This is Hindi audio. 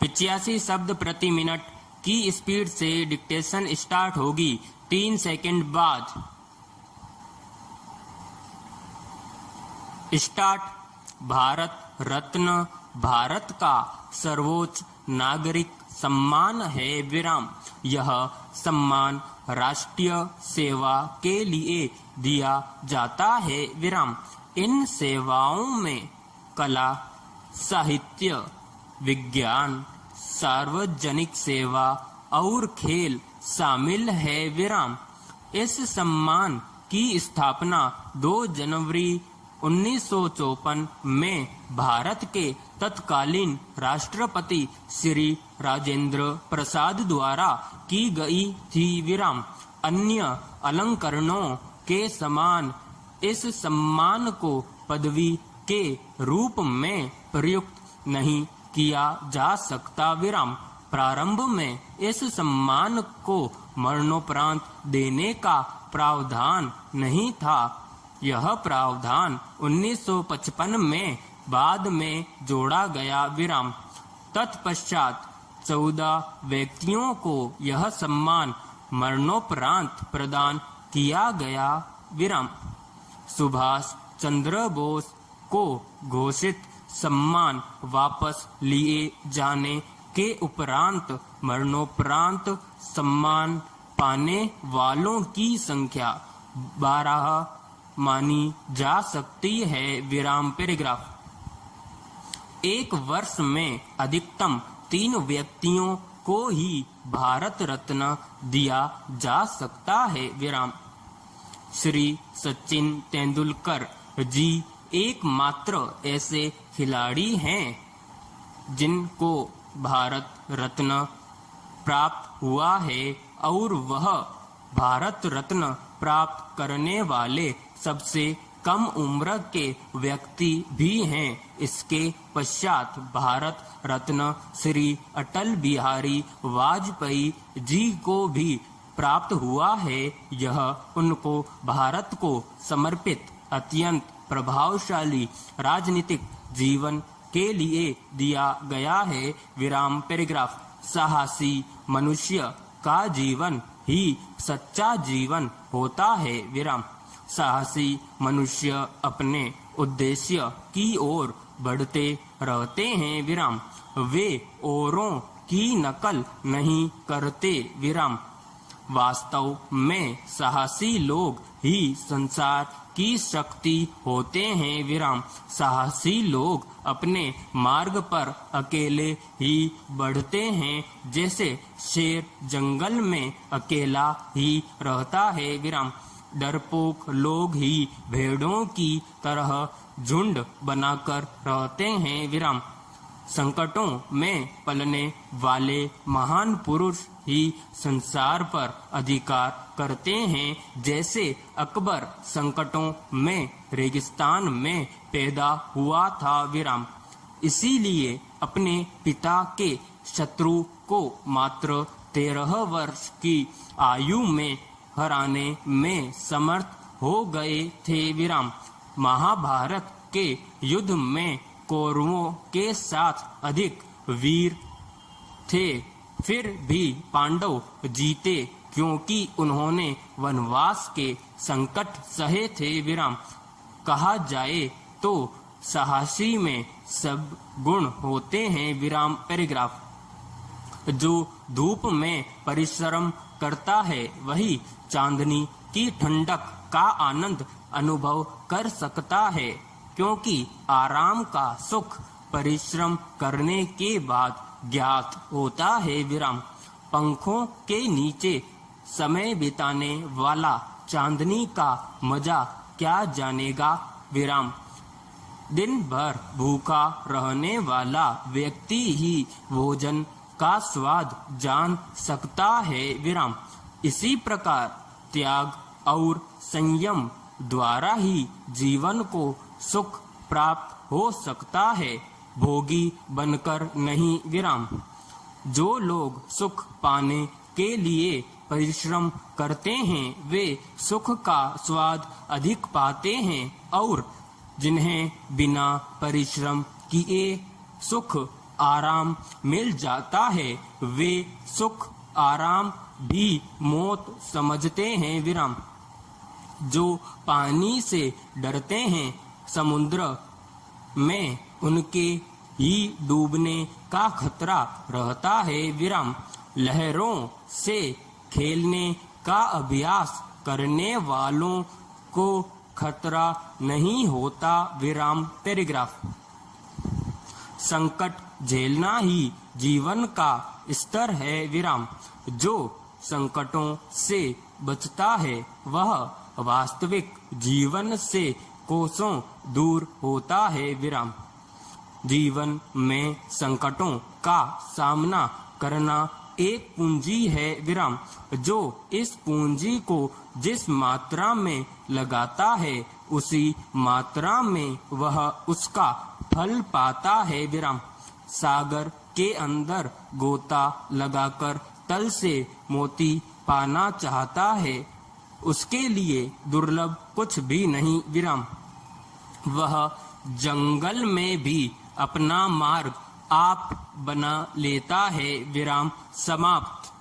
85 शब्द प्रति मिनट की स्पीड से डिक्टेशन स्टार्ट होगी। 3 सेकंड बाद स्टार्ट। भारत रत्न भारत का सर्वोच्च नागरिक सम्मान है विराम। यह सम्मान राष्ट्रीय सेवा के लिए दिया जाता है विराम। इन सेवाओं में कला, साहित्य, विज्ञान, सार्वजनिक सेवा और खेल शामिल है विराम। इस सम्मान की स्थापना 2 जनवरी 1954 में भारत के तत्कालीन राष्ट्रपति श्री राजेंद्र प्रसाद द्वारा की गई थी विराम। अन्य अलंकरणों के समान इस सम्मान को पदवी के रूप में प्रयुक्त नहीं किया जा सकता विराम। प्रारंभ में इस सम्मान को मरणोपरांत देने का प्रावधान नहीं था। यह प्रावधान 1955 में बाद में जोड़ा गया विराम। तत्पश्चात 14 व्यक्तियों को यह सम्मान मरणोपरांत प्रदान किया गया विराम। सुभाष चंद्र बोस को घोषित सम्मान वापस लिए जाने के उपरांत मरणोपरांत सम्मान पाने वालों की संख्या 12 मानी जा सकती है विराम। पैराग्राफ। एक वर्ष में अधिकतम 3 व्यक्तियों को ही भारत रत्न दिया जा सकता है विराम। श्री सचिन तेंदुलकर जी एकमात्र ऐसे खिलाड़ी हैं जिनको भारत रत्न प्राप्त हुआ है और वह भारत रत्न प्राप्त करने वाले सबसे कम उम्र के व्यक्ति भी हैं। इसके पश्चात भारत रत्न श्री अटल बिहारी वाजपेयी जी को भी प्राप्त हुआ है। यह उनको भारत को समर्पित अत्यंत प्रभावशाली राजनीतिक जीवन के लिए दिया गया है विराम। पैराग्राफ। साहसी मनुष्य का जीवन ही सच्चा जीवन होता है विराम। साहसी मनुष्य अपने उद्देश्य की ओर बढ़ते रहते हैं विराम। वे औरों की नकल नहीं करते विराम। वास्तव में साहसी लोग ही संसार की शक्ति होते हैं विराम। साहसी लोग अपने मार्ग पर अकेले ही बढ़ते हैं, जैसे शेर जंगल में अकेला ही रहता है विराम। डरपोक लोग ही भेड़ों की तरह झुंड बनाकर रहते हैं विराम। संकटों में पलने वाले महान पुरुष ही संसार पर अधिकार करते हैं, जैसे अकबर संकटों में रेगिस्तान में पैदा हुआ था विराम। इसीलिए अपने पिता के शत्रु को मात्र 13 वर्ष की आयु में हराने में समर्थ हो गए थे विराम। महाभारत के युद्ध में कौरवों के साथ अधिक वीर थे, फिर भी पांडव जीते क्योंकि उन्होंने वनवास के संकट सहे थे विराम। कहा जाए तो साहसी में सब गुण होते हैं विराम। पैराग्राफ। जो धूप में परिश्रम करता है वही चांदनी की ठंडक का आनंद अनुभव कर सकता है, क्योंकि आराम का सुख परिश्रम करने के बाद ज्ञात होता है विराम। पंखों के नीचे समय बिताने वाला चांदनी का मजा क्या जानेगा विराम। दिन भर भूखा रहने वाला व्यक्ति ही भोजन का स्वाद जान सकता है विराम। इसी प्रकार त्याग और संयम द्वारा ही जीवन को सुख प्राप्त हो सकता है, भोगी बनकर नहीं विराम। जो लोग सुख पाने के लिए परिश्रम करते हैं वे सुख का स्वाद अधिक पाते हैं, और जिन्हें बिना परिश्रम किए सुख आराम मिल जाता है, वे सुख आराम भी मौत समझते हैं। विराम। जो पानी से डरते हैं, समुद्र में उनके ही डूबने का खतरा रहता है। विराम। लहरों से खेलने का अभ्यास करने वालों को खतरा नहीं होता। विराम। पैराग्राफ। संकट झेलना ही जीवन का स्तर है। विराम। जो संकटों से बचता है वह वास्तविक जीवन से कोसों दूर होता है। विराम। जीवन में संकटों का सामना करना एक पूंजी है। विराम। जो इस पूंजी को जिस मात्रा में लगाता है उसी मात्रा में वह उसका फल पाता है। विराम। सागर के अंदर गोता लगाकर तल से मोती पाना चाहता है, उसके लिए दुर्लभ कुछ भी नहीं। विराम। वह जंगल में भी अपना मार्ग आप बना लेता है। विराम। समाप्त।